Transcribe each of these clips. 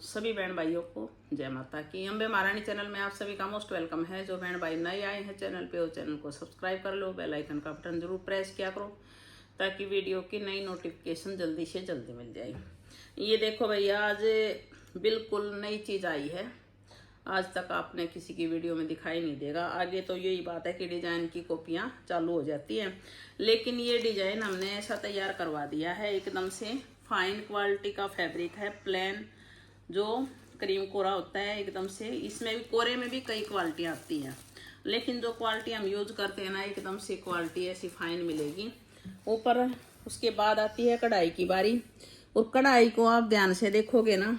सभी बहन भाइयों को जय माता की। अम्बे महारानी चैनल में आप सभी का मोस्ट वेलकम है। जो बहन भाई नए आए हैं चैनल पे, वो चैनल को सब्सक्राइब कर लो, बेल आइकन का बटन जरूर प्रेस किया करो ताकि वीडियो की नई नोटिफिकेशन जल्दी से जल्दी मिल जाए। ये देखो भैया, आज बिल्कुल नई चीज़ आई है, आज तक आपने किसी की वीडियो में दिखाई नहीं देगा। आगे तो यही बात है कि डिजाइन की कॉपियाँ चालू हो जाती हैं, लेकिन ये डिजाइन हमने ऐसा तैयार करवा दिया है, एकदम से फाइन क्वालिटी का फैब्रिक है, प्लेन जो क्रीम कोरा होता है एकदम से। इसमें भी कोरे में भी कई क्वालिटी आती हैं, लेकिन जो क्वालिटी हम यूज करते हैं ना, एकदम से क्वालिटी ऐसी फाइन मिलेगी। ऊपर उसके बाद आती है कढ़ाई की बारी, और कढ़ाई को आप ध्यान से देखोगे ना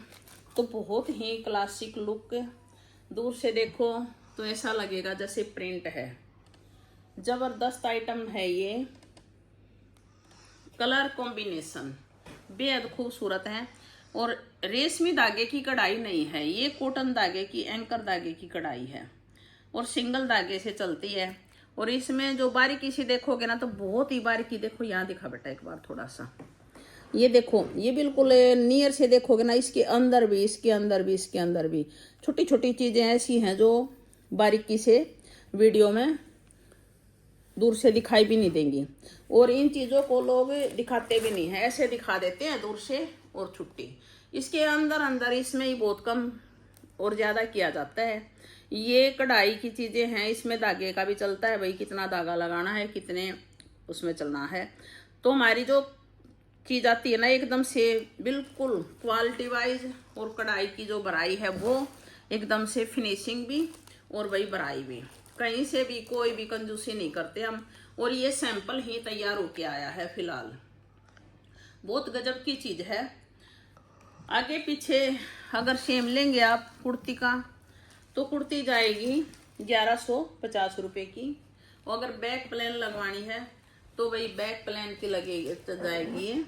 तो बहुत ही क्लासिक लुक, दूर से देखो तो ऐसा लगेगा जैसे प्रिंट है। जबरदस्त आइटम है ये, कलर कॉम्बिनेशन बेहद खूबसूरत है। और रेशमी धागे की कढ़ाई नहीं है, ये कॉटन धागे की, एंकर धागे की कढ़ाई है और सिंगल धागे से चलती है। और इसमें जो बारीकी से देखोगे ना तो बहुत ही बारीकी, देखो यहाँ दिखा बेटा एक बार थोड़ा सा, ये देखो, ये बिल्कुल नियर से देखोगे ना, इसके अंदर भी, इसके अंदर भी, इसके अंदर भी छोटी छोटी चीजें ऐसी हैं जो बारीकी से वीडियो में दूर से दिखाई भी नहीं देंगी। और इन चीज़ों को लोग दिखाते भी नहीं है, ऐसे दिखा देते हैं दूर से और छुट्टी। इसके अंदर अंदर इसमें ही बहुत कम और ज़्यादा किया जाता है। ये कढ़ाई की चीज़ें हैं, इसमें धागे का भी चलता है भाई, कितना धागा लगाना है, कितने उसमें चलना है। तो हमारी जो चीज़ आती है ना, एकदम से बिल्कुल क्वालिटी वाइज, और कढ़ाई की जो भराई है वो एकदम से फिनिशिंग भी और वही भराई भी, कहीं से भी कोई भी कंजूसी नहीं करते हम। और ये सैंपल ही तैयार होके आया है फिलहाल, बहुत गजब की चीज़ है। आगे पीछे अगर सेम लेंगे आप कुर्ती का, तो कुर्ती जाएगी 1150 रुपये की। और अगर बैक प्लेन लगवानी है तो वही बैक प्लेन की लगेगी, तो जाएगी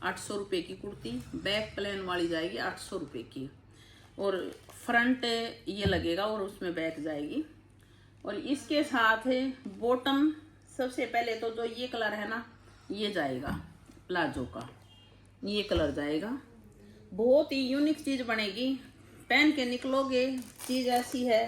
800 रुपये की कुर्ती, बैक प्लेन वाली जाएगी 800 रुपये की। और फ्रंट ये लगेगा और उसमें बैक जाएगी। और इसके साथ बॉटम, सबसे पहले तो जो ये कलर है ना, ये जाएगा प्लाजो का, ये कलर जाएगा। बहुत ही यूनिक चीज़ बनेगी, पहन के निकलोगे, चीज़ ऐसी है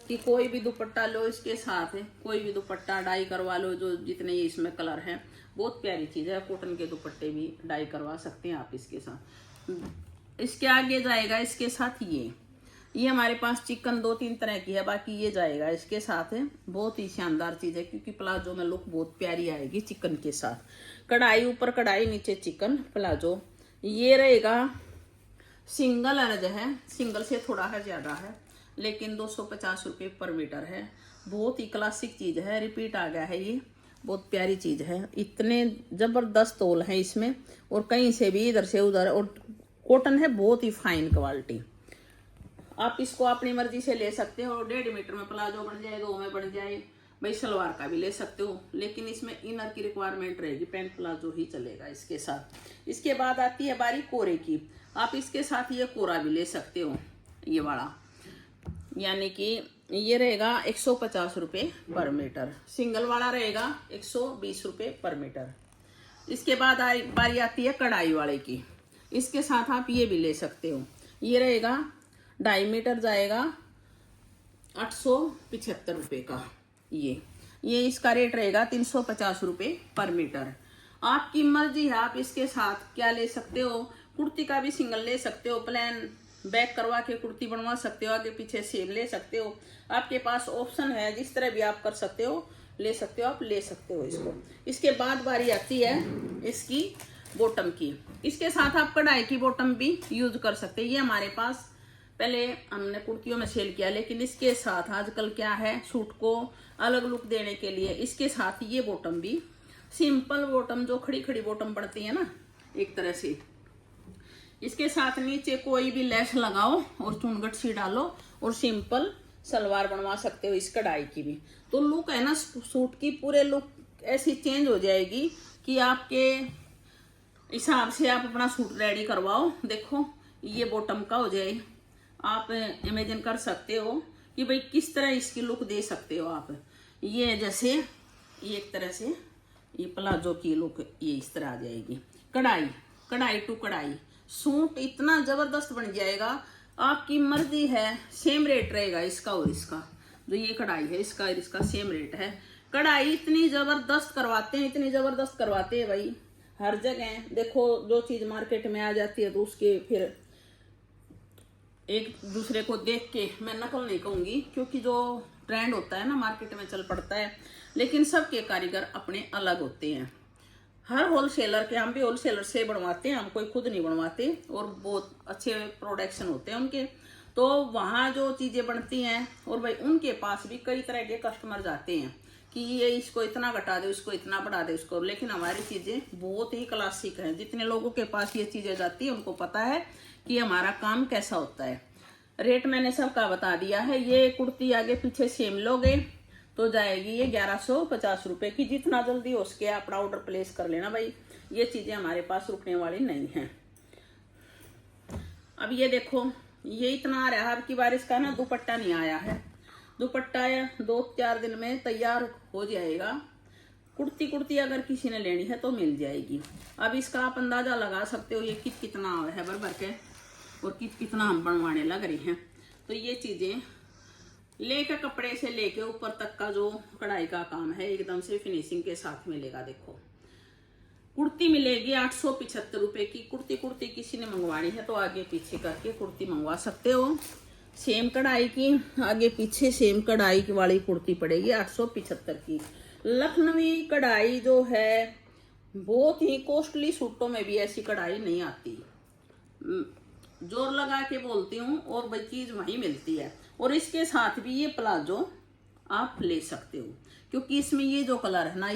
कि कोई भी दुपट्टा लो इसके साथ, कोई भी दुपट्टा डाई करवा लो, जो जितने ये इसमें कलर हैं, बहुत प्यारी चीज़ है। कॉटन के दुपट्टे भी डाई करवा सकते हैं आप इसके साथ। इसके आगे जाएगा इसके साथ ये हमारे पास चिकन 2-3 तरह की है, बाकी ये जाएगा इसके साथ है। बहुत ही शानदार चीज़ है, क्योंकि प्लाजो में लुक बहुत प्यारी आएगी चिकन के साथ। कढ़ाई ऊपर कढ़ाई, नीचे चिकन प्लाजो। ये रहेगा सिंगल अर्ज है, सिंगल से थोड़ा है ज़्यादा है, लेकिन 250 रुपये पर मीटर है। बहुत ही क्लासिक चीज़ है, रिपीट आ गया है ये, बहुत प्यारी चीज़ है। इतने ज़बरदस्त तोल हैं इसमें, और कहीं से भी इधर से उधर, और कॉटन है बहुत ही फाइन क्वालिटी। आप इसको अपनी मर्जी से ले सकते हो, 1.5 मीटर में प्लाजो बन जाए, 2 में बन जाए, भाई सलवार का भी ले सकते हो, लेकिन इसमें इनर की रिक्वायरमेंट रहेगी, पैंट प्लाजो ही चलेगा इसके साथ। इसके बाद आती है बारी कोरे की, आप इसके साथ ये कोरा भी ले सकते हो, ये वाला, यानी कि ये रहेगा 150 रुपये पर मीटर, सिंगल वाला रहेगा 120 रुपये पर मीटर। इसके बाद बारी आती है कढ़ाई वाले की, इसके साथ आप ये भी ले सकते हो, ये रहेगा 2.5 मीटर, जाएगा 875 रुपये का। ये इसका रेट रहेगा 350 रुपये पर मीटर। आपकी मर्जी है, आप इसके साथ क्या ले सकते हो, कुर्ती का भी सिंगल ले सकते हो, प्लेन बैक करवा के कुर्ती बनवा सकते हो, आगे पीछे सेम ले सकते हो, आपके पास ऑप्शन है, जिस तरह भी आप कर सकते हो, ले सकते हो, आप ले सकते हो इसको। इसके बाद बारी आती है इसकी बॉटम की, इसके साथ आप कढ़ाई की बॉटम भी यूज कर सकते हैं। ये हमारे पास पहले हमने कुर्तियों में सेल किया, लेकिन इसके साथ आजकल क्या है, सूट को अलग लुक देने के लिए इसके साथ ये बॉटम भी, सिंपल बॉटम जो खड़ी खड़ी बॉटम पड़ती है ना, एक तरह से, इसके साथ नीचे कोई भी लेस लगाओ और चुनगट सी डालो और सिंपल सलवार बनवा सकते हो इस कढ़ाई की भी। तो लुक है ना सूट की, पूरे लुक ऐसी चेंज हो जाएगी कि आपके हिसाब से आप अपना सूट रेडी करवाओ। देखो ये बॉटम का हो जाए, आप इमेजिन कर सकते हो कि भाई किस तरह इसकी लुक दे सकते हो आप। ये जैसे ये एक तरह से ये प्लाजो की लुक ये इस तरह आ जाएगी। कढ़ाई, कढ़ाई टू कढ़ाई, सूट इतना जबरदस्त बन जाएगा, आपकी मर्जी है। सेम रेट रहेगा इसका और इसका। जो ये कढ़ाई है इसका और इसका सेम रेट है। कढ़ाई इतनी जबरदस्त करवाते हैं, इतनी जबरदस्त करवाते हैं भाई, हर जगह देखो। जो चीज मार्केट में आ जाती है तो उसके फिर एक दूसरे को देख के, मैं नकल नहीं कहूंगी क्योंकि जो ट्रेंड होता है ना मार्केट में चल पड़ता है, लेकिन सबके कारीगर अपने अलग होते हैं। हर होलसेलर के, हम भी होलसेलर से बनवाते हैं, हम कोई खुद नहीं बनवाते, और बहुत अच्छे प्रोडक्शन होते हैं उनके। तो वहाँ जो चीज़ें बनती हैं, और भाई उनके पास भी कई तरह के कस्टमर जाते हैं कि ये इसको इतना घटा दो, इसको इतना बढ़ा दो इसको। लेकिन हमारी चीज़ें बहुत ही क्लासिक हैं। जितने लोगों के पास ये चीज़ें जाती है उनको पता है कि हमारा काम कैसा होता है। रेट मैंने सबका बता दिया है। ये कुर्ती आगे पीछे सेम लोगे तो जाएगी ये 1150 रुपये की। जितना जल्दी हो सके अपना ऑर्डर प्लेस कर लेना भाई, ये चीज़ें हमारे पास रुकने वाली नहीं हैं। अब ये देखो, ये इतना आ रहा है। अब की बार इसका ना दुपट्टा नहीं आया है। दुपट्टा 2-4 दिन में तैयार हो जाएगा। कुर्ती अगर किसी ने लेनी है तो मिल जाएगी। अब इसका आप अंदाजा लगा सकते हो ये कितना है भर के, और कितना हम बनवाने लग रही हैं। तो ये चीज़ें लेकर कपड़े से लेके ऊपर तक का जो कढ़ाई का काम है एकदम से फिनिशिंग के साथ मिलेगा। देखो कुर्ती मिलेगी 875 रुपये की। कुर्ती किसी ने मंगवानी है तो आगे पीछे करके कुर्ती मंगवा सकते हो। सेम कढ़ाई की, आगे पीछे सेम कढ़ाई की वाली कुर्ती पड़ेगी 875 की। लखनवी कढ़ाई जो है बहुत ही कॉस्टली सूटों में भी ऐसी कढ़ाई नहीं आती। जोर लगा के बोलती हूँ, और वही चीज़ वहीं मिलती है। और इसके साथ भी ये प्लाजो आप ले सकते हो, क्योंकि इसमें ये जो कलर है ना,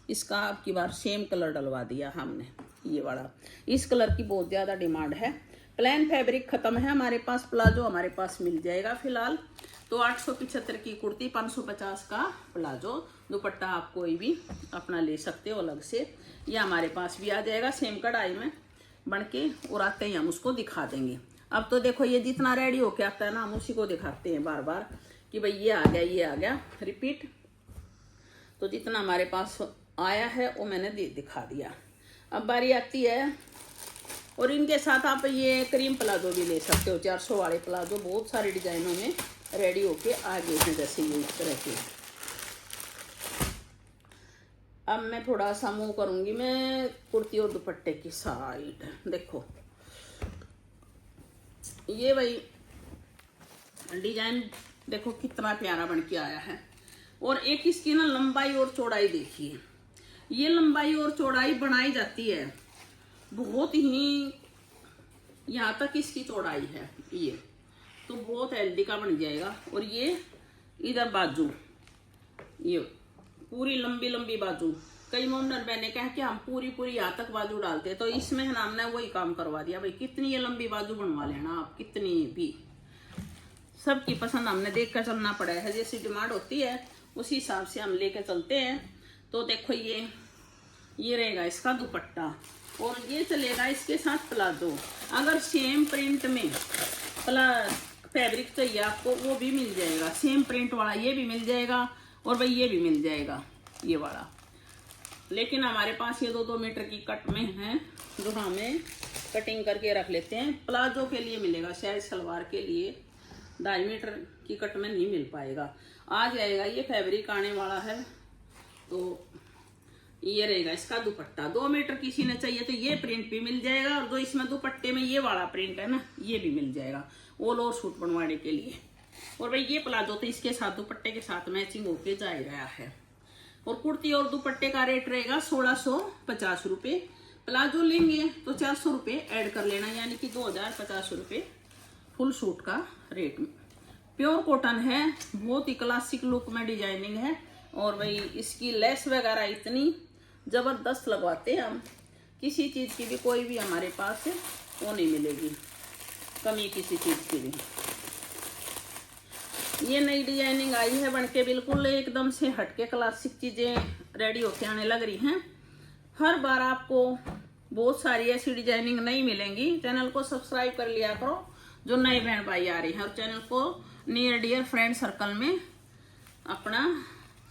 इसका आपकी बार सेम कलर डलवा दिया हमने, ये वाला। इस कलर की बहुत ज़्यादा डिमांड है। प्लेन फैब्रिक ख़त्म है हमारे पास, प्लाजो हमारे पास मिल जाएगा फिलहाल। तो 875 की कुर्ती, 550 का प्लाजो। दुपट्टा आप कोई भी अपना ले सकते हो अलग से, या हमारे पास भी आ जाएगा सेम कढ़ाई में बन के, और आते ही हम उसको दिखा देंगे। अब तो देखो ये जितना रेडी होके आता है ना, हम उसी को दिखाते हैं बार बार कि भाई ये आ गया, ये आ गया, रिपीट। तो जितना हमारे पास आया है वो मैंने दिखा दिया। अब बारी आती है, और इनके साथ आप ये क्रीम प्लाजो भी ले सकते हो। 400 वाले प्लाजो बहुत सारे डिजाइनों में रेडी होके आ गए हैं, जैसे ये इस तरह के। अब मैं थोड़ा सा मूव करूंगी मैं कुर्ती और दुपट्टे की साइड। देखो ये भाई डिजाइन देखो कितना प्यारा बन के आया है। और एक इसकी ना लंबाई और चौड़ाई देखिए। ये लंबाई और चौड़ाई बनाई जाती है बहुत ही, यहाँ तक इसकी चौड़ाई है ये, तो बहुत हेल्दी का बन जाएगा। और ये इधर बाजू, ये पूरी लंबी बाजू। कई मोमडन बहने कहा कि हम पूरी यहाँ तक बाजू डालते हैं, तो इसमें है ना हमने वही काम करवा दिया भाई। कितनी ये लंबी बाजू बनवा लेना आप, कितनी भी, सबकी पसंद हमने देख कर चलना पड़ा है। जैसी डिमांड होती है उसी हिसाब से हम लेकर चलते हैं। तो देखो ये रहेगा इसका दुपट्टा, और ये चलेगा इसके साथ प्लाजो। अगर सेम प्रिंट में फैब्रिक चाहिए आपको, वो भी मिल जाएगा। सेम प्रिंट वाला ये भी मिल जाएगा, और भाई ये भी मिल जाएगा ये वाला। लेकिन हमारे पास ये 2-2 मीटर की कट में है, जो हमें कटिंग करके रख लेते हैं। प्लाजो के लिए मिलेगा, शायद सलवार के लिए 2.5 मीटर की कट में नहीं मिल पाएगा। आ जाएगा, ये फैब्रिक आने वाला है। तो ये रहेगा इसका दुपट्टा। 2 मीटर किसी ने चाहिए तो ये प्रिंट भी मिल जाएगा, और जो इसमें दुपट्टे में ये वाला प्रिंट है ना, ये भी मिल जाएगा ऑल ओवर सूट बनवाने के लिए। और भाई ये प्लाजो तो इसके साथ दुपट्टे के साथ मैचिंग होके जा ही रहा है। और कुर्ती और दुपट्टे का रेट रहेगा 1650 रुपये। प्लाजो लेंगे तो 400 रुपये ऐड कर लेना, यानी कि 2050 रुपये फुल सूट का रेट। प्योर कॉटन है, बहुत ही क्लासिक लुक में डिजाइनिंग है। और भाई इसकी लेस वगैरह इतनी ज़बरदस्त लगवाते हैं हम, किसी चीज़ की भी कोई भी हमारे पास वो नहीं मिलेगी कमी किसी चीज़ की भी। ये नई डिजाइनिंग आई है बनके, बिल्कुल एकदम से हटके क्लासिक चीज़ें रेडी होके आने लग रही हैं। हर बार आपको बहुत सारी ऐसी डिजाइनिंग नहीं मिलेंगी। चैनल को सब्सक्राइब कर लिया करो जो नए बहन भाई आ रही हैं, और चैनल को नियर डियर फ्रेंड सर्कल में अपना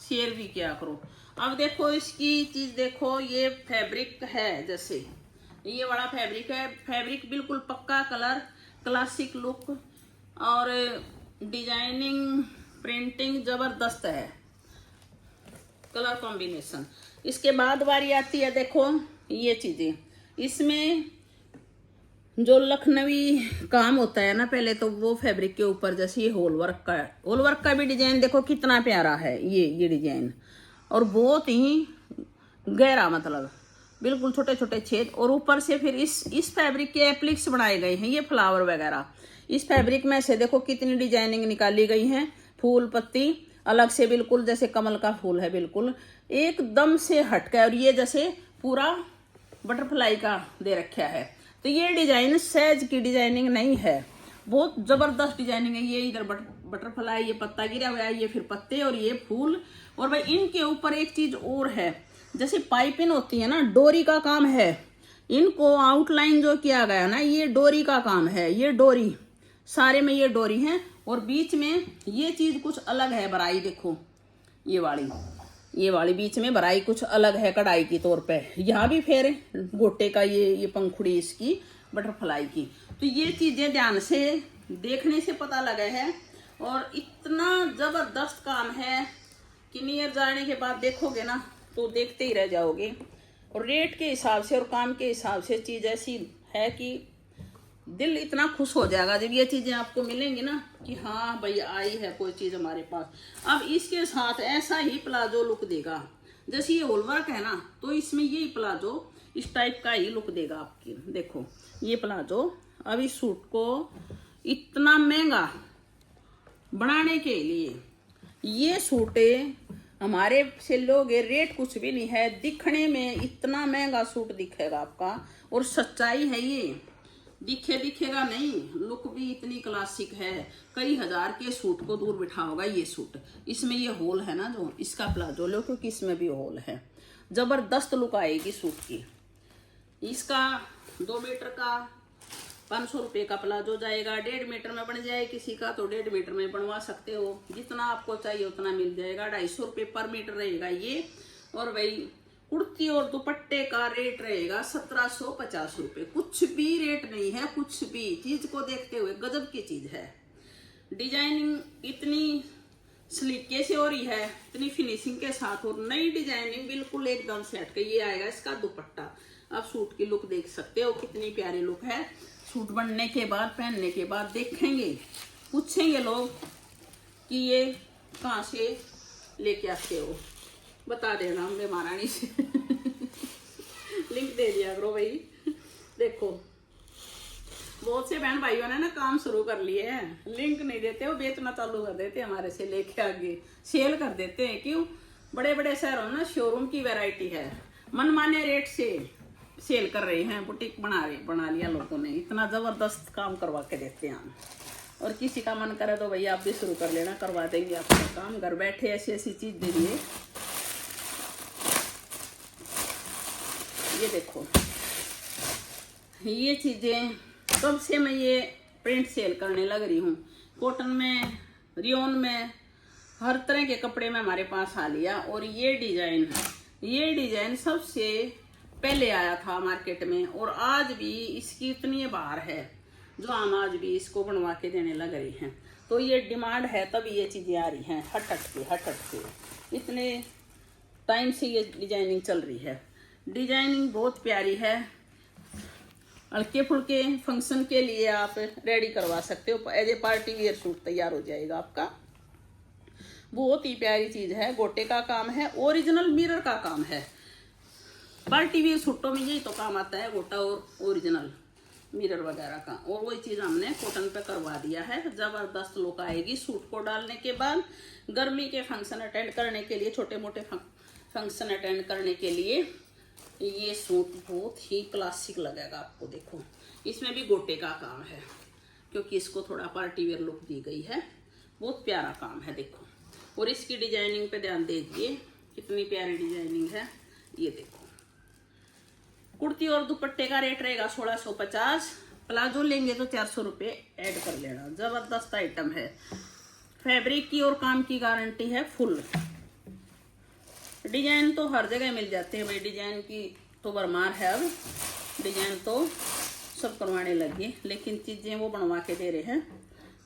शेयर भी किया करो। अब देखो इसकी चीज़ देखो, ये फैब्रिक है, जैसे ये वाला फैब्रिक है। फैब्रिक बिल्कुल पक्का कलर, क्लासिक लुक और डिजाइनिंग प्रिंटिंग जबरदस्त है, कलर कॉम्बिनेशन। इसके बाद बारी आती है, देखो ये चीजें, इसमें जो लखनवी काम होता है ना पहले तो वो फैब्रिक के ऊपर, जैसे ये होल वर्क का है, होल वर्क का भी डिजाइन देखो कितना प्यारा है ये डिजाइन, और बहुत ही गहरा, मतलब बिल्कुल छोटे छोटे छेद, और ऊपर से फिर इस फैब्रिक के एप्लिक्स बनाए गए हैं, ये फ्लावर वगैरह। इस फैब्रिक में से देखो कितनी डिजाइनिंग निकाली गई है, फूल पत्ती अलग से बिल्कुल जैसे कमल का फूल है, बिल्कुल एकदम से हटका, और ये जैसे पूरा बटरफ्लाई का दे रखा है। तो ये डिजाइन सहज की डिजाइनिंग नहीं है, बहुत जबरदस्त डिजाइनिंग है। ये इधर बटरफ्लाई, ये पत्ता गिरा हुआ है, ये फिर पत्ते और ये फूल। और भाई इनके ऊपर एक चीज और है, जैसे पाइपिंग होती है ना, डोरी का काम है। इनको आउटलाइन जो किया गया ना, ये डोरी का काम है, ये डोरी सारे में ये डोरी है। और बीच में ये चीज कुछ अलग है, बराई देखो, ये वाली बीच में बराई कुछ अलग है कढ़ाई की तौर पे। यहाँ भी फेर गोटे का ये पंखुड़ी इसकी बटरफ्लाई की। तो ये चीजें ध्यान से देखने से पता लगा है, और इतना जबरदस्त काम है कि नियर जाने के बाद देखोगे ना तो देखते ही रह जाओगे। और रेट के हिसाब से और काम के हिसाब से चीज ऐसी है कि दिल इतना खुश हो जाएगा जब ये चीजें आपको मिलेंगी ना, कि हाँ भाई आई है कोई चीज हमारे पास। अब इसके साथ ऐसा ही प्लाजो लुक देगा, जैसे ये होल वर्क है ना, तो इसमें यही प्लाजो इस टाइप का ही लुक देगा आपकी। देखो ये प्लाजो, अब इस सूट को इतना महंगा बनाने के लिए ये सूटे हमारे से लोगे, रेट कुछ भी नहीं है, दिखने में इतना महंगा सूट दिखेगा आपका। और सच्चाई है ये, दिखेगा नहीं, लुक भी इतनी क्लासिक है। कई हजार के सूट को दूर बिठा होगा ये सूट। इसमें ये होल है ना, जो इसका प्लाजो लो, क्योंकि इसमें भी होल है, जबरदस्त लुक आएगी सूट की। इसका 2 मीटर का 500 रुपये का प्लाजो जाएगा। 1.5 मीटर में बन जाए किसी का तो 1.5 मीटर में बनवा सकते हो, जितना आपको चाहिए उतना मिल जाएगा। 250 रुपये पर मीटर रहेगा ये। और वही कुर्ती और दुपट्टे का रेट रहेगा 1750 रुपये। कुछ भी रेट नहीं है, कुछ भी, चीज को देखते हुए गजब की चीज है। डिजाइनिंग इतनी सलीके से हो रही है, इतनी फिनिशिंग के साथ, और नई डिजाइनिंग बिल्कुल एकदम से हटके। ये आएगा इसका दुपट्टा। अब सूट की लुक देख सकते हो कितनी प्यारी लुक है। सूट बनने के बाद, पहनने के बाद देखेंगे, पूछेंगे लोग कि ये कहाँ से लेके आते हो, बता देना हमने महारानी से लिंक दे दिया करो भाई। देखो बहुत से बहन भाइयों ने ना काम शुरू कर लिए हैं, लिंक नहीं देते, वो बेचना चालू कर देते हमारे से लेके आगे, सेल कर देते हैं। क्यों? बड़े बड़े शहरों में ना शोरूम की वैरायटी है, मनमाने रेट से सेल कर रहे हैं, बुटीक बना लिया लोगों ने। इतना जबरदस्त काम करवा के देते हैं हम। और किसी का मन करे तो भैया आप भी शुरू कर लेना, करवा देंगे आपका काम घर बैठे। ऐसी ऐसी चीज दे दिए। ये देखो ये चीजें कब से मैं ये प्रिंट सेल करने लग रही हूँ। कॉटन में, रियोन में, हर तरह के कपड़े में हमारे पास आ लिया। और ये डिजाइन सबसे पहले आया था मार्केट में, और आज भी इसकी इतनी बार है जो हम आज भी इसको बनवा के देने लग रही हैं। तो ये डिमांड है, तब ये चीजें आ रही हैं हट हट के। इतने टाइम से ये डिजाइनिंग चल रही है। डिजाइनिंग बहुत प्यारी है, हल्के फुल्के फंक्शन के लिए आप रेडी करवा सकते हो। As a party wear suit तैयार हो जाएगा आपका। बहुत ही प्यारी चीज है, गोटे का काम है, ओरिजिनल मिरर का काम है। पार्टी वियर सूटों में यही तो काम आता है, गोटा और ओरिजिनल मिरर वगैरह का। और वही चीज हमने कॉटन पे करवा दिया है। जबरदस्त लुक आएगी सूट को डालने के बाद। गर्मी के फंक्शन अटेंड करने के लिए, छोटे मोटे फंक्शन अटेंड करने के लिए ये सूट बहुत ही क्लासिक लगेगा आपको। देखो इसमें भी गोटे का काम है, क्योंकि इसको थोड़ा पार्टी वेयर लुक दी गई है। बहुत प्यारा काम है देखो। और इसकी डिजाइनिंग पे ध्यान दीजिए, कितनी प्यारी डिजाइनिंग है। ये देखो कुर्ती और दुपट्टे का रेट रहेगा 1650। प्लाजो लेंगे तो 400 रुपये ऐड कर लेना। जबरदस्त आइटम है। फैब्रिक की और काम की गारंटी है फुल। डिजाइन तो हर जगह मिल जाते हैं भाई, डिजाइन की तो भरमार है अब। डिजाइन तो सब करवाने लगे, लेकिन चीज़ें वो बनवा के दे रहे हैं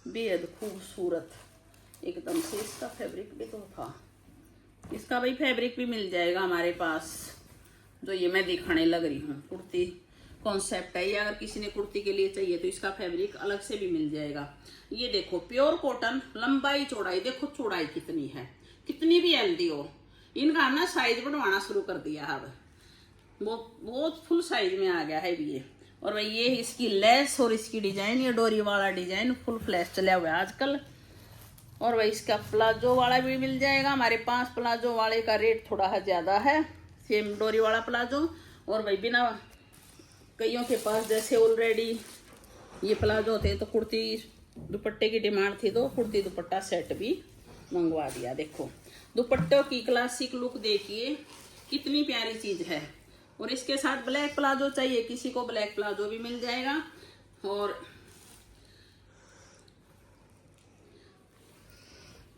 बेहद खूबसूरत एकदम से। इसका फैब्रिक भी तो था, इसका भाई फैब्रिक भी मिल जाएगा हमारे पास। जो ये मैं दिखाने लग रही हूँ कुर्ती कॉन्सेप्ट है ये, अगर किसी ने कुर्ती के लिए चाहिए तो इसका फैब्रिक अलग से भी मिल जाएगा। ये देखो प्योर कॉटन, लंबाई चौड़ाई देखो, चौड़ाई कितनी है, कितनी भी हेल्दी हो। इनका ना साइज बढ़वाना शुरू कर दिया अब, वो बहुत फुल साइज में आ गया है ये। और भाई ये इसकी लेस और इसकी डिजाइन, ये डोरी वाला डिजाइन फुल फ्लैश चला हुआ है आजकल। और भाई इसका प्लाजो वाला भी मिल जाएगा हमारे पास। प्लाजो वाले का रेट थोड़ा ज्यादा है, सेम डोरी वाला प्लाजो। और भाई बिना, कईयों के पास जैसे ऑलरेडी ये प्लाजो थे तो कुर्ती दुपट्टे की डिमांड थी, तो कुर्ती दुपट्टा सेट भी मंगवा दिया। देखो दुपट्टों की क्लासिक लुक देखिए, कितनी प्यारी चीज है। और इसके साथ ब्लैक प्लाजो चाहिए किसी को, ब्लैक प्लाजो भी मिल जाएगा। और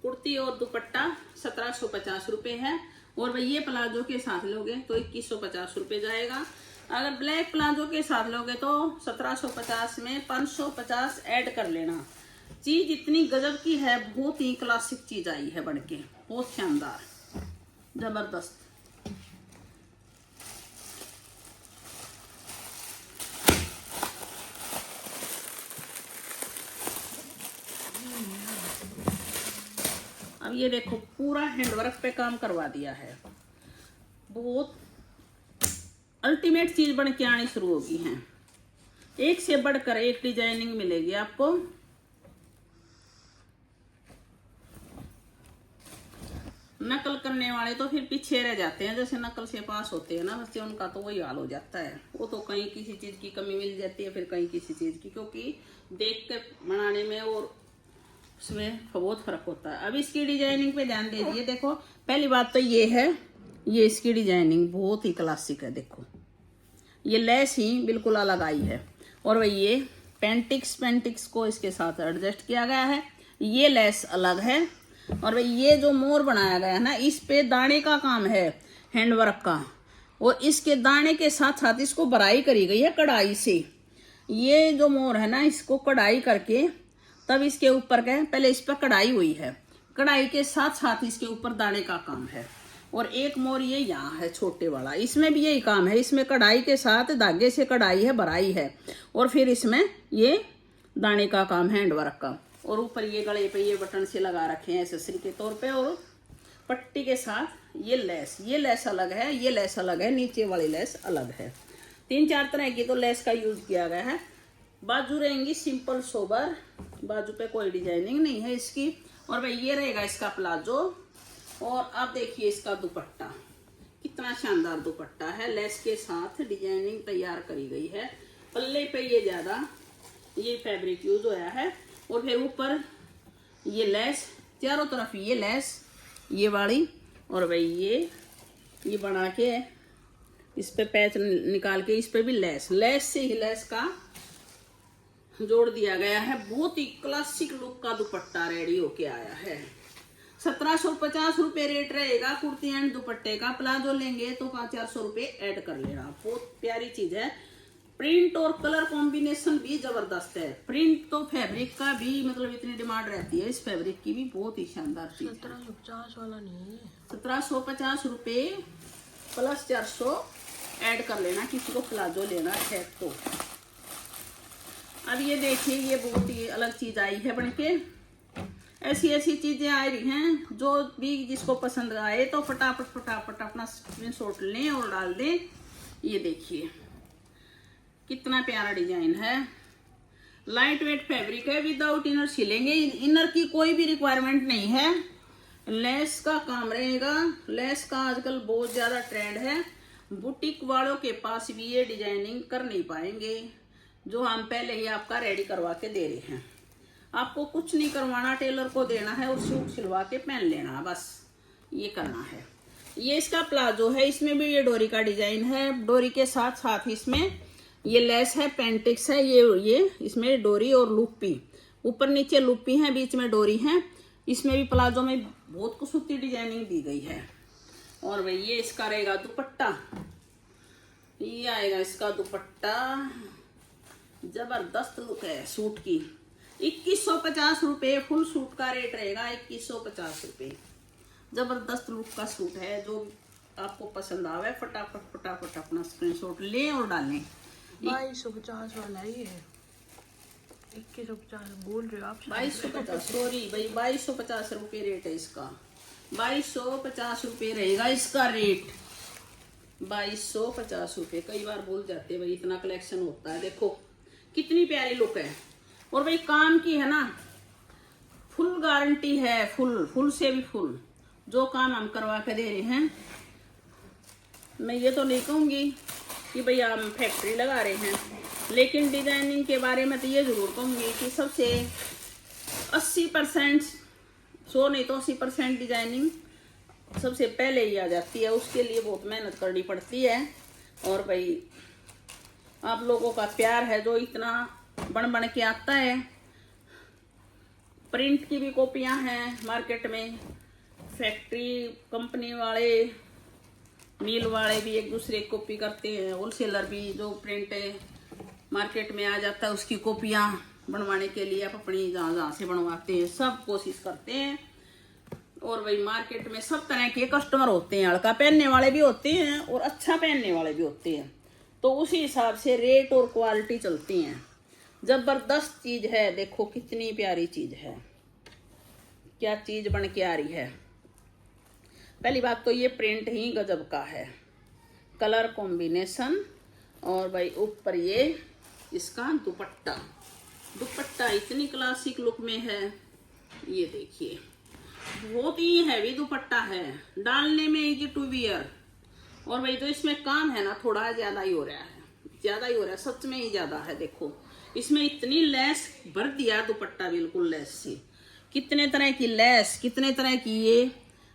कुर्ती और दुपट्टा 1750 रुपये है। और भाई ये प्लाजो के साथ लोगे तो 2150 रुपये जाएगा। अगर ब्लैक प्लाजो के साथ लोगे तो 1750 में 550 ऐड कर लेना। चीज इतनी गजब की है, बहुत ही क्लासिक चीज आई है बनके, बहुत शानदार जबरदस्त। अब ये देखो पूरा हैंडवर्क पे काम करवा दिया है, बहुत अल्टीमेट चीज बन के आनी शुरू होगी है। एक से बढ़कर एक डिजाइनिंग मिलेगी आपको। नकल करने वाले तो फिर पीछे रह जाते हैं, जैसे नकल से पास होते हैं ना बच्चे, उनका तो वही हाल हो जाता है। वो तो कहीं किसी चीज की कमी मिल जाती है, फिर कहीं किसी चीज की, क्योंकि देख कर बनाने में और उसमें बहुत फर्क होता है। अब इसकी डिजाइनिंग पे ध्यान दीजिए। देखो पहली बात तो ये है, ये इसकी डिजाइनिंग बहुत ही क्लासिक है। देखो ये लेस ही बिल्कुल अलग आई है। और वही ये पेंटिक्स को इसके साथ एडजस्ट किया गया है, ये लेस अलग है। और भाई ये जो मोर बनाया गया है ना, इस पे दाने का काम है हैंडवर्क का, और इसके दाने के साथ साथ इसको भराई करी गई है कढ़ाई से। ये जो मोर है ना, इसको कढ़ाई करके तब इसके ऊपर गए, पहले इस पर कढ़ाई हुई है, कढ़ाई के साथ साथ इसके ऊपर दाने का काम है। और एक मोर ये यहाँ है छोटे वाला, इसमें भी यही काम है, इसमें कढ़ाई के साथ धागे से कढ़ाई है, भराई है, और फिर इसमें ये दाने का काम है हैंडवर्क का। और ऊपर ये गले पे ये बटन से लगा रखे हैं एक्सेसरी के तौर पे। और पट्टी के साथ ये लेस अलग है, ये लेस अलग है, नीचे वाली लेस अलग है। 3-4 तरह की तो लेस का यूज किया गया है। बाजू रहेंगी सिंपल सोबर, बाजू पे कोई डिजाइनिंग नहीं है इसकी। और भाई ये रहेगा इसका प्लाजो। और अब देखिए इसका दुपट्टा, कितना शानदार दुपट्टा है, लेस के साथ डिजाइनिंग तैयार करी गई है। पल्ले पे ये ज्यादा ये फैब्रिक यूज होया है। और फिर ऊपर ये लेस, चारों तरफ ये लेस ये वाली। और भाई ये बना के इस पे पैच निकाल के इस पे भी लेस से ही लेस का जोड़ दिया गया है। बहुत ही क्लासिक लुक का दुपट्टा रेडी होके आया है। 1750 रुपये रेट रहेगा कुर्ती एंड दुपट्टे का। प्लाजो लेंगे तो 400 रुपये ऐड कर लेना। बहुत प्यारी चीज है। प्रिंट और कलर कॉम्बिनेशन भी जबरदस्त है। प्रिंट तो फैब्रिक का भी मतलब इतनी डिमांड रहती है इस फैब्रिक की भी, बहुत ही शानदार चीज। 1750 वाला नहीं, 1750 रुपये प्लस 400 ऐड कर लेना किसी को प्लाजो लेना है तो। अब ये देखिए ये बहुत ही अलग चीज आई है बनके। ऐसी चीजें आ रही हैं, जो भी जिसको पसंद आए तो फटाफट अपना स्क्रीनशॉट लें और डाल दें। ये देखिए कितना प्यारा डिजाइन है। लाइट वेट फैब्रिक है, विदाउट इनर सिलेंगे, इनर की कोई भी रिक्वायरमेंट नहीं है। लेस का काम रहेगा, लेस का आजकल बहुत ज्यादा ट्रेंड है। बुटीक वालों के पास भी ये डिजाइनिंग कर नहीं पाएंगे, जो हम पहले ही आपका रेडी करवा के दे रहे हैं। आपको कुछ नहीं करवाना, टेलर को देना है और सूट सिलवा के पहन लेना, बस ये करना है। ये इसका प्लाजो है, इसमें भी ये डोरी का डिजाइन है। डोरी के साथ साथ इसमें ये लेस है, पेंटिक्स है, ये इसमें डोरी और लूपी, ऊपर नीचे लूपी है, बीच में डोरी है। इसमें भी प्लाजो में बहुत खूबसूरती डिजाइनिंग दी गई है। और भाई ये इसका रहेगा दुपट्टा। ये आएगा इसका दुपट्टा, जबरदस्त लुक है सूट की। 2150 रुपये फुल सूट का रेट रहेगा, 2150 रुपये। जबरदस्त लुक का सूट है, जो आपको पसंद आवे फटाफट फटाफट अपना स्क्रीनशॉट लें और डालें। 2250 वाला ही है, 2150 बोल रहे हो आप। 2250, सॉरी भाई, 2250 रुपये रेट है इसका। 2250 रुपये रहेगा इसका रेट, 2250 रुपये। कई बार भूल जाते हैं भाई, इतना कलेक्शन होता है। देखो कितनी प्यारी लुक है, और भाई काम की है ना, फुल गारंटी है, फुल से भी फुल। जो काम हम करवा के दे रहे हैं, मैं ये तो नहीं कहूँगी कि भाई हम फैक्ट्री लगा रहे हैं, लेकिन डिजाइनिंग के बारे में तो ये जरूर कहूँगी कि सबसे 80%, 100 नहीं तो 80% डिजाइनिंग सबसे पहले ही आ जाती है। उसके लिए बहुत मेहनत करनी पड़ती है, और भाई आप लोगों का प्यार है जो इतना बन के आता है। प्रिंट की भी कॉपियां हैं मार्केट में, फैक्ट्री कंपनी वाले, मिल वाले भी एक दूसरे की कॉपी करते हैं, होलसेलर भी जो प्रिंट मार्केट में आ जाता है उसकी कॉपियां बनवाने के लिए आप अपनी जहाँ से बनवाते हैं सब कोशिश करते हैं। और भाई मार्केट में सब तरह के कस्टमर होते हैं, हल्का पहनने वाले भी होते हैं और अच्छा पहनने वाले भी होते हैं, तो उसी हिसाब से रेट और क्वालिटी चलती हैं। जबरदस्त चीज है, देखो कितनी प्यारी चीज है, क्या चीज बन के आ रही है। पहली बात तो ये प्रिंट ही गजब का है, कलर कॉम्बिनेशन, और भाई ऊपर ये इसका दुपट्टा इतनी क्लासिक लुक में है। ये देखिए बहुत ही हैवी दुपट्टा है, डालने में इजी टू वियर। और भाई जो इसमें काम है ना, थोड़ा ज्यादा ही हो रहा है, सच में ही ज्यादा है। देखो इसमें इतनी लेस भर दिया दुपट्टा, बिल्कुल लेस सी, कितने तरह की लेस, कितने तरह की ये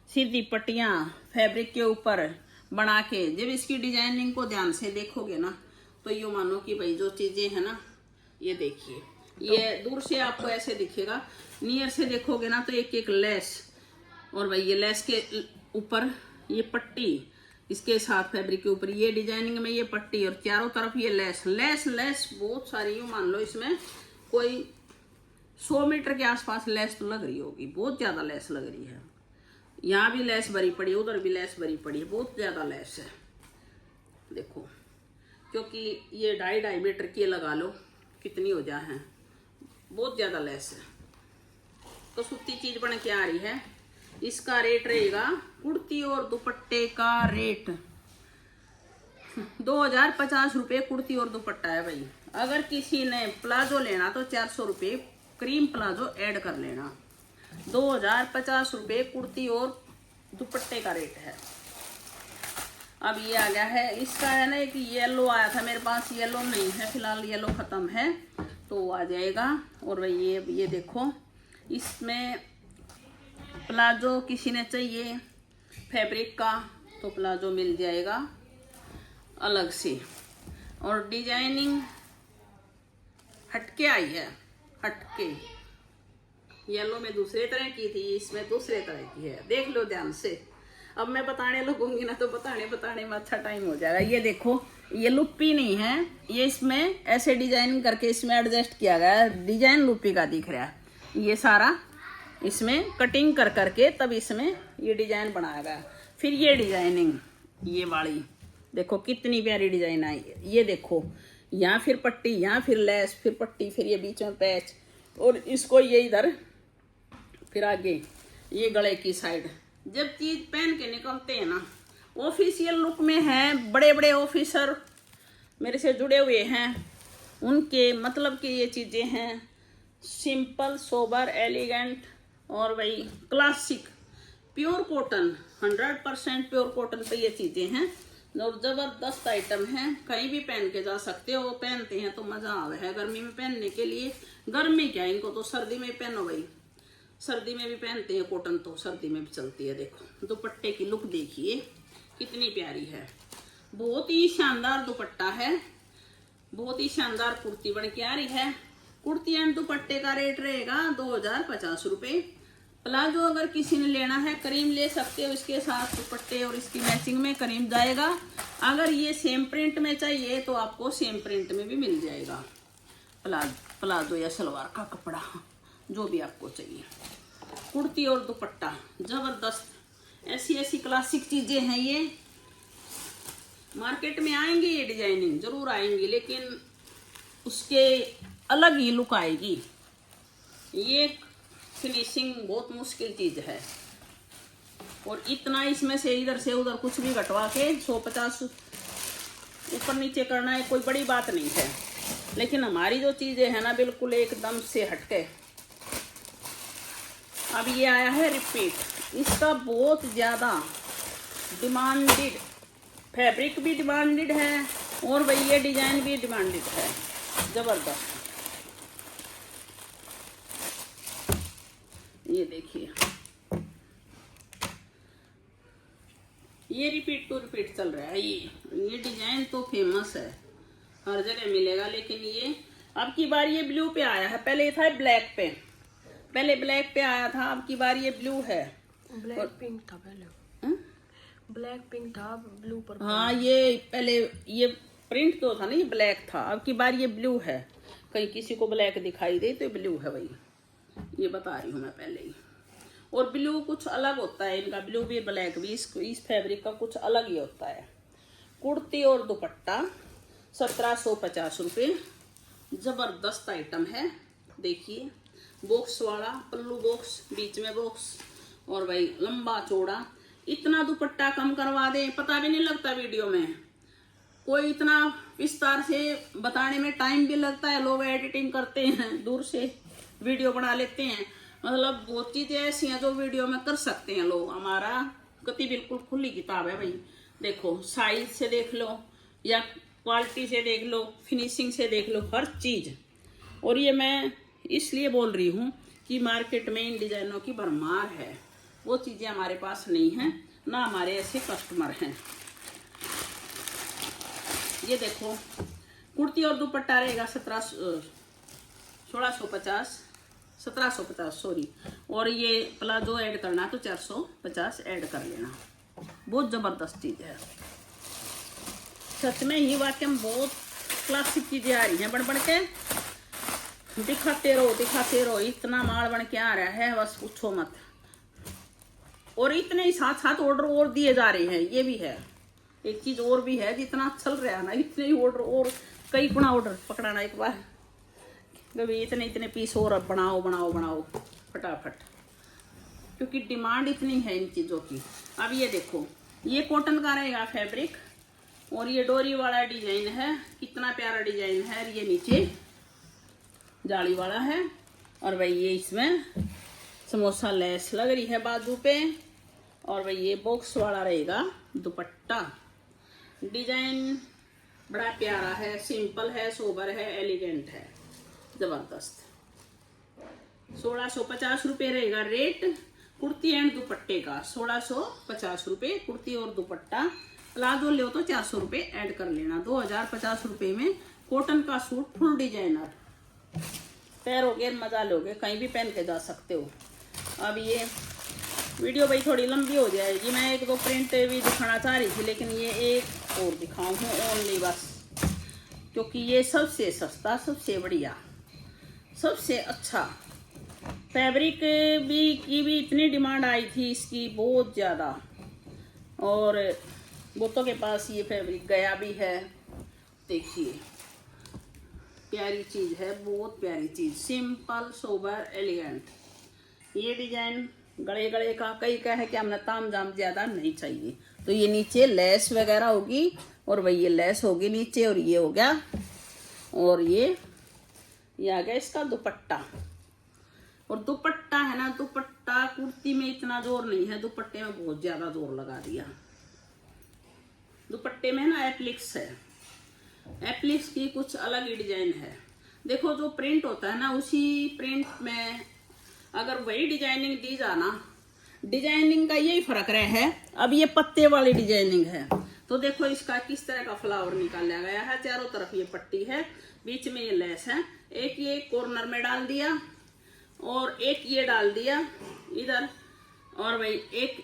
सीधी पट्टियां फैब्रिक के ऊपर बना के। जब इसकी डिजाइनिंग को ध्यान से देखोगे ना, तो ये मानो कि भाई जो चीजें है ना, ये देखिए, ये दूर से आपको ऐसे दिखेगा, नियर से देखोगे ना तो एक एक लेस, और भाई ये लेस के ऊपर ये पट्टी, इसके साथ फैब्रिक के ऊपर ये डिजाइनिंग में ये पट्टी, और चारों तरफ ये लेस बहुत सारी। यूँ मान लो इसमें कोई 100 मीटर के आसपास लेस तो लग रही होगी, बहुत ज्यादा लेस लग रही है। यहाँ भी लेस भरी पड़ी, उधर भी लेस भरी पड़ी है, बहुत ज्यादा लेस है। देखो क्योंकि ये 2.5 मीटर की लगा लो कितनी हो जा है, बहुत ज्यादा लेस है, तो सूती चीज बन के आ रही है। इसका रेट रहेगा, कुर्ती और दुपट्टे का रेट 2050 रुपये कुर्ती और दुपट्टा है भाई। अगर किसी ने प्लाजो लेना तो 400 रुपये क्रीम प्लाजो ऐड कर लेना। 2050 रुपये कुर्ती और दुपट्टे का रेट है। अब ये आ गया है, इसका है ना कि येलो आया था मेरे पास, येलो नहीं है फिलहाल, येलो खत्म है, तो आ जाएगा। और भाई ये देखो, इसमें प्लाजो किसी ने चाहिए फैब्रिक का तो प्लाजो मिल जाएगा अलग से। और डिजाइनिंग हटके आई है, हटके, येलो में दूसरे तरह की थी, इसमें दूसरे तरह की है, देख लो ध्यान से। अब मैं बताने लगूंगी ना तो बताने में अच्छा टाइम हो जाएगा। ये देखो ये लुप्पी नहीं है, ये इसमें ऐसे डिजाइन करके इसमें एडजस्ट किया गया है, डिजाइन लुप्पी का दिख रहा है। ये सारा इसमें कटिंग कर करके तब इसमें ये डिजाइन बनाया गया। फिर ये डिजाइनिंग ये वाली देखो कितनी प्यारी डिजाइन आई है। ये देखो यहाँ फिर पट्टी, यहाँ फिर लेस, फिर पट्टी, फिर ये बीच में पैच, और इसको ये इधर, फिर आगे ये गले की साइड। जब चीज पहन के निकलते हैं ना, ऑफिशियल लुक में है, बड़े बड़े ऑफिसर मेरे से जुड़े हुए हैं, उनके मतलब कि ये चीजें हैं सिंपल, सोबर, एलिगेंट और भाई classic, pure cotton, 100% pure cotton पे ये चीजें हैं और जबरदस्त आइटम है। कहीं भी पहन के जा सकते हो, पहनते हैं तो मजा आवे है गर्मी में पहनने के लिए। गर्मी क्या, इनको तो सर्दी में पहनो भाई, सर्दी में भी पहनते हैं कॉटन, तो सर्दी में भी चलती है। देखो दुपट्टे की लुक देखिए कितनी प्यारी है, बहुत ही शानदार दुपट्टा है, बहुत ही शानदार कुर्ती बन के आ रही है। कुर्ती एंड दुपट्टे का रेट रहेगा 2050 रुपये। प्लाजो अगर किसी ने लेना है करीम ले सकते हो, इसके साथ दुपट्टे और इसकी मैचिंग में करीम जाएगा। अगर ये सेम प्रिंट में चाहिए तो आपको सेम प्रिंट में भी मिल जाएगा। प्लाजो या सलवार का कपड़ा जो भी आपको चाहिए। कुर्ती और दुपट्टा जबरदस्त, ऐसी ऐसी क्लासिक चीजें हैं ये। मार्केट में आएंगे ये डिजाइनिंग जरूर आएंगी, लेकिन उसके अलग ही लुक आएगी। ये फिनिशिंग बहुत मुश्किल चीज है, और इतना इसमें से इधर से उधर कुछ भी घटवा के 150 ऊपर नीचे करना है कोई बड़ी बात नहीं है। लेकिन हमारी जो चीजें है ना बिल्कुल एकदम से हटके। अब ये आया है रिपीट, इसका बहुत ज्यादा डिमांडेड, फैब्रिक भी डिमांडेड है और भाई ये डिजाइन भी डिमांडेड है, जबरदस्त। ये देखिए, ये रिपीट टू रिपीट चल रहा है। ये डिजाइन तो फेमस है, हर जगह मिलेगा। लेकिन ये अब की बार ये ब्लू पे आया है, पहले ये था ब्लैक पे, पहले ब्लैक पे आया था, अब की बार ये ब्लू है। ब्लैक पिंक था पहले, ब्लैक पिंक था, ब्लू पर। हाँ, ये पहले ये प्रिंट तो था ना, ये ब्लैक था, अब की बार ये ब्लू है। कहीं किसी को ब्लैक दिखाई दे तो ब्लू है भाई, ये बता रही हूँ मैं पहले ही। और ब्लू कुछ अलग होता है इनका, ब्लू भी ब्लैक भी इस फैब्रिक का कुछ अलग ही होता है। कुर्ती और दुपट्टा 1750 रुपये, जबरदस्त आइटम है। देखिए, बॉक्स वाला पल्लू बॉक्स, बीच में बॉक्स, और भाई लंबा चौड़ा। इतना दुपट्टा कम करवा दे, पता भी नहीं लगता वीडियो में। कोई इतना विस्तार से बताने में टाइम भी लगता है, लोग एडिटिंग करते हैं, दूर से वीडियो बना लेते हैं। मतलब बहुत चीजें ऐसी हैं जो वीडियो में कर सकते हैं लोग। हमारा गति बिल्कुल खुली किताब है भाई। देखो, साइज से देख लो या क्वालिटी से देख लो, फिनिशिंग से देख लो, हर चीज। और ये मैं इसलिए बोल रही हूँ कि मार्केट में इन डिजाइनों की भरमार है, वो चीजें हमारे पास नहीं है, ना हमारे ऐसे कस्टमर हैं। ये देखो, कुर्ती और दुपट्टा रहेगा 1750 सॉरी, और ये प्लाजो ऐड करना तो 450 ऐड कर लेना। बहुत जबरदस्त चीज है, सच में ही वाकई में बहुत क्लासिक चीजें आ रही हैं बन बन के। दिखाते रहो, इतना माल बन के आ रहा है बस पूछो मत। और इतने ही साथ साथ ऑर्डर और दिए जा रहे हैं, ये भी है। एक चीज और भी है, जितना चल रहा है ना, इतने ही ऑर्डर और कई गुना ऑर्डर पकड़ाना एक बार, कभी इतने पीस और बनाओ फटाफट, क्योंकि डिमांड इतनी है इन चीजों की। अब ये देखो, ये कॉटन का रहेगा फैब्रिक, और ये डोरी वाला डिजाइन है, कितना प्यारा डिजाइन है। ये नीचे जाली वाला है, और भाई ये इसमें समोसा लेस लग रही है बाजू पे, और भाई ये बॉक्स वाला रहेगा दुपट्टा। डिजाइन बड़ा प्यारा है, सिंपल है, सोबर है, एलिगेंट है, जबरदस्त। 1650 रुपये रहेगा रेट कुर्ती एंड दुपट्टे का। 1650 रुपये कुर्ती और दुपट्टा। प्लाजो ले तो 400 रुपये ऐड कर लेना। 2050 रुपये में कॉटन का सूट फुल डिजाइनर, पैरोगे मजा लोगे, कहीं भी पहन के जा सकते हो। अब ये वीडियो भाई थोड़ी लंबी हो जाएगी, मैं एक दो प्रिंट भी दिखाना चाह रही थी, लेकिन ये एक और दिखाऊँ ओनली बस, क्योंकि ये सबसे सस्ता, सबसे बढ़िया, सबसे अच्छा फैब्रिक भी की भी इतनी डिमांड आई थी इसकी, बहुत ज़्यादा। और बहुतों के पास ये फैब्रिक गया भी है। देखिए, प्यारी चीज़ है, बहुत प्यारी चीज़, सिंपल सोबर एलिगेंट। ये डिजाइन गले का कई का है कि हमने ताम जाम ज़्यादा नहीं चाहिए, तो ये नीचे लेस वगैरह होगी, और वही ये लेस होगी नीचे, और ये हो गया, और ये आ गया इसका दुपट्टा। और दुपट्टा है ना, दुपट्टा कुर्ती में इतना जोर नहीं है, दुपट्टे में बहुत ज्यादा जोर लगा दिया। दुपट्टे में ना एप्लिक्स है, एप्लिक्स की कुछ अलग ही डिजाइन है। देखो, जो प्रिंट होता है ना, उसी प्रिंट में अगर वही डिजाइनिंग दी जाना, डिजाइनिंग का यही फर्क रहा है। अब ये पत्ते वाली डिजाइनिंग है, तो देखो इसका किस तरह का फ्लावर निकाला गया है। चारों तरफ ये पट्टी है, बीच में ये लेस है, एक ये कॉर्नर में डाल दिया और एक ये डाल दिया इधर, और भाई एक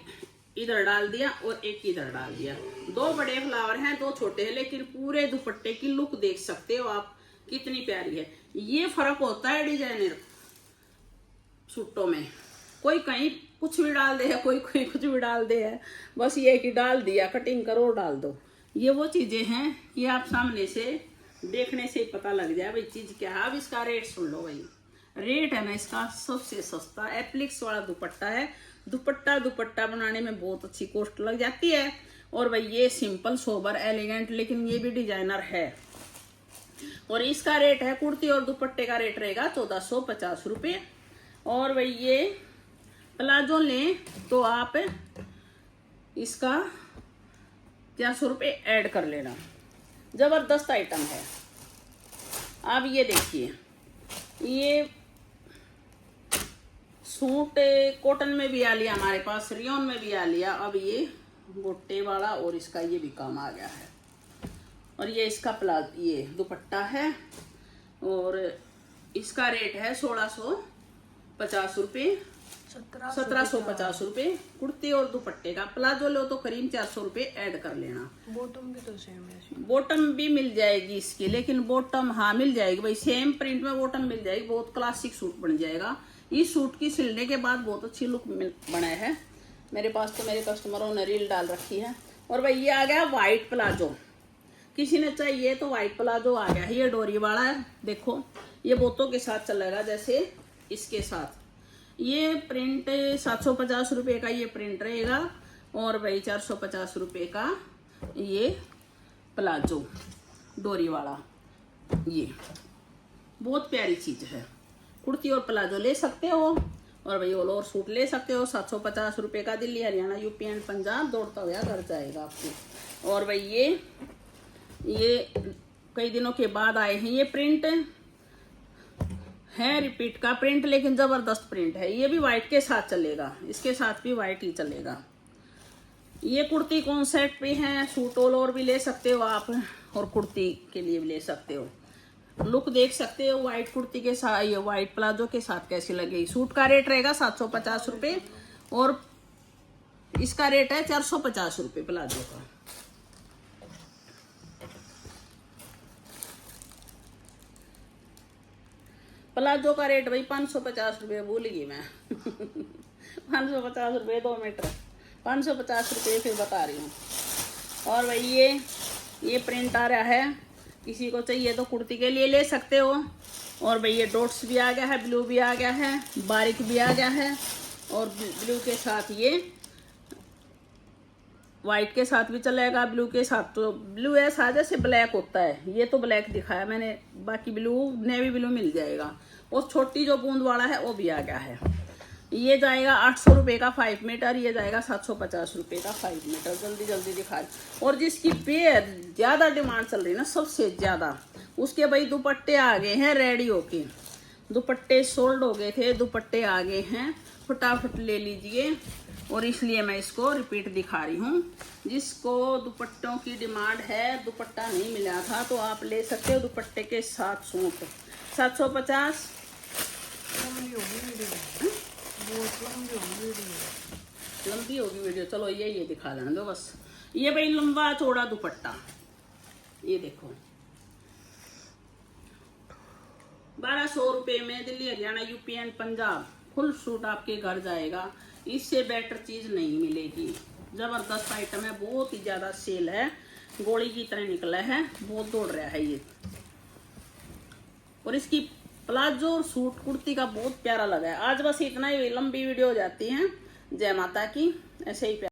इधर डाल दिया और एक इधर डाल दिया। 2 बड़े फ्लावर हैं, 2 छोटे हैं, लेकिन पूरे दुपट्टे की लुक देख सकते हो आप कितनी प्यारी है। ये फर्क होता है डिजाइनर सूटों में, कोई कहीं कुछ भी डाल दे है, कोई कोई कुछ भी डाल दे है, बस ये कि डाल दिया, कटिंग करो डाल दो। ये वो चीजें हैं कि आप सामने से देखने से ही पता लग जाए भाई चीज क्या है। अब इसका रेट सुन लो भाई, रेट है ना इसका सबसे सस्ता एप्लिक्स वाला दुपट्टा है। दुपट्टा बनाने में बहुत अच्छी कॉस्ट लग जाती है, और भाई ये सिंपल सोबर एलिगेंट, लेकिन ये भी डिजाइनर है। और इसका रेट है, कुर्ती और दुपट्टे का रेट रहेगा 1450 रुपये। और भाई ये प्लाजो लें तो आप इसका 400 रुपये ऐड कर लेना। जबरदस्त आइटम है। अब ये देखिए, ये सूट कॉटन में भी आ लिया हमारे पास, रियोन में भी आ लिया। अब ये गोटे वाला और इसका ये भी काम आ गया है। और ये इसका ये दुपट्टा है, और इसका रेट है 1650 रुपये, 1750 रुपये कुर्ती और दुपट्टे का। प्लाजो लो तो करीब 400 रुपये ऐड कर लेना। बॉटम भी तो सेम है, बॉटम भी मिल जाएगी इसकी, लेकिन बॉटम हाँ मिल जाएगी भाई, सेम प्रिंट में बॉटम मिल जाएगी। बहुत क्लासिक सूट बन जाएगा। इस सूट की सिलने के बाद बहुत अच्छी लुक बना है। मेरे पास तो मेरे कस्टमरों ने रील डाल रखी है। और भाई ये आ गया व्हाइट प्लाजो, किसी ने चाहिए तो व्हाइट प्लाजो आ गया है। ये डोरी वाला है, देखो ये बोतों के साथ चलेगा जैसे इसके साथ। ये प्रिंट 750 रुपये का ये प्रिंट रहेगा, और भाई 450 रुपये का ये प्लाजो डोरी वाला। ये बहुत प्यारी चीज है। कुर्ती और प्लाजो ले सकते हो, और भाई ऑल ओवर सूट ले सकते हो। 750 रुपये का दिल्ली हरियाणा यूपी एंड पंजाब दौड़ता हुआ घर जाएगा आपको। और भाई ये कई दिनों के बाद आए हैं। ये प्रिंट है रिपीट का प्रिंट, लेकिन जबरदस्त प्रिंट है। ये भी व्हाइट के साथ चलेगा, इसके साथ भी व्हाइट ही चलेगा। ये कुर्ती कॉन्सेप्ट पे है, सूट ऑल ओवर भी ले सकते हो आप, और कुर्ती के लिए भी ले सकते हो। लुक देख सकते हो व्हाइट कुर्ती के साथ, ये व्हाइट प्लाजो के साथ कैसी लगेगी। सूट का रेट रहेगा 750 रुपये, और इसका रेट है 450 रुपये प्लाजो का। प्लाजो का रेट भाई 550 रुपये, भूल गई मैं 550 रुपये 2 मीटर, 550 रुपये फिर बता रही हूँ। और भाई ये प्रिंट आ रहा है, किसी को चाहिए तो कुर्ती के लिए ले सकते हो। और भाई ये डॉट्स भी आ गया है, ब्लू भी आ गया है, बारीक भी आ गया है, और ब्लू के साथ ये व्हाइट के साथ भी चलेगा। ब्लू के साथ तो ब्लू ऐसा जैसे ब्लैक होता है, ये तो ब्लैक दिखाया मैंने, बाकी ब्लू नेवी ब्लू मिल जाएगा। और छोटी जो बूंद वाला है वो भी आ गया है। ये जाएगा 800 रुपये का 5 मीटर, ये जाएगा 750 रुपये का 5 मीटर। जल्दी जल्दी दिखा। और जिसकी पेयर ज़्यादा डिमांड चल रही है ना, सबसे ज़्यादा, उसके भाई दुपट्टे आ गए हैं रेडी होके। दुपट्टे सोल्ड हो गए थे, दुपट्टे आ गए हैं, फटाफट ले लीजिए। और इसलिए मैं इसको रिपीट दिखा रही हूँ। जिसको दुपट्टों की डिमांड है, दुपट्टा नहीं मिला था, तो आप ले सकते हो दुपट्टे के साथ सूट। 750। लंबी होगी वीडियो, चलो ये दिखा लेना दो बस। ये भाई लंबा चौड़ा दुपट्टा, ये देखो 1200 रुपये में Delhi Haryana UP and Punjab full suit आपके घर जाएगा। इससे बेटर चीज नहीं मिलेगी। जबरदस्त आइटम है, बहुत ही ज्यादा सेल है, गोली की तरह निकला है, बहुत दौड़ रहा है ये। और इसकी प्लाजो और सूट कुर्ती का बहुत प्यारा लगा है। आज बस इतना ही, लंबी वीडियो हो जाती है। जय माता की, ऐसे ही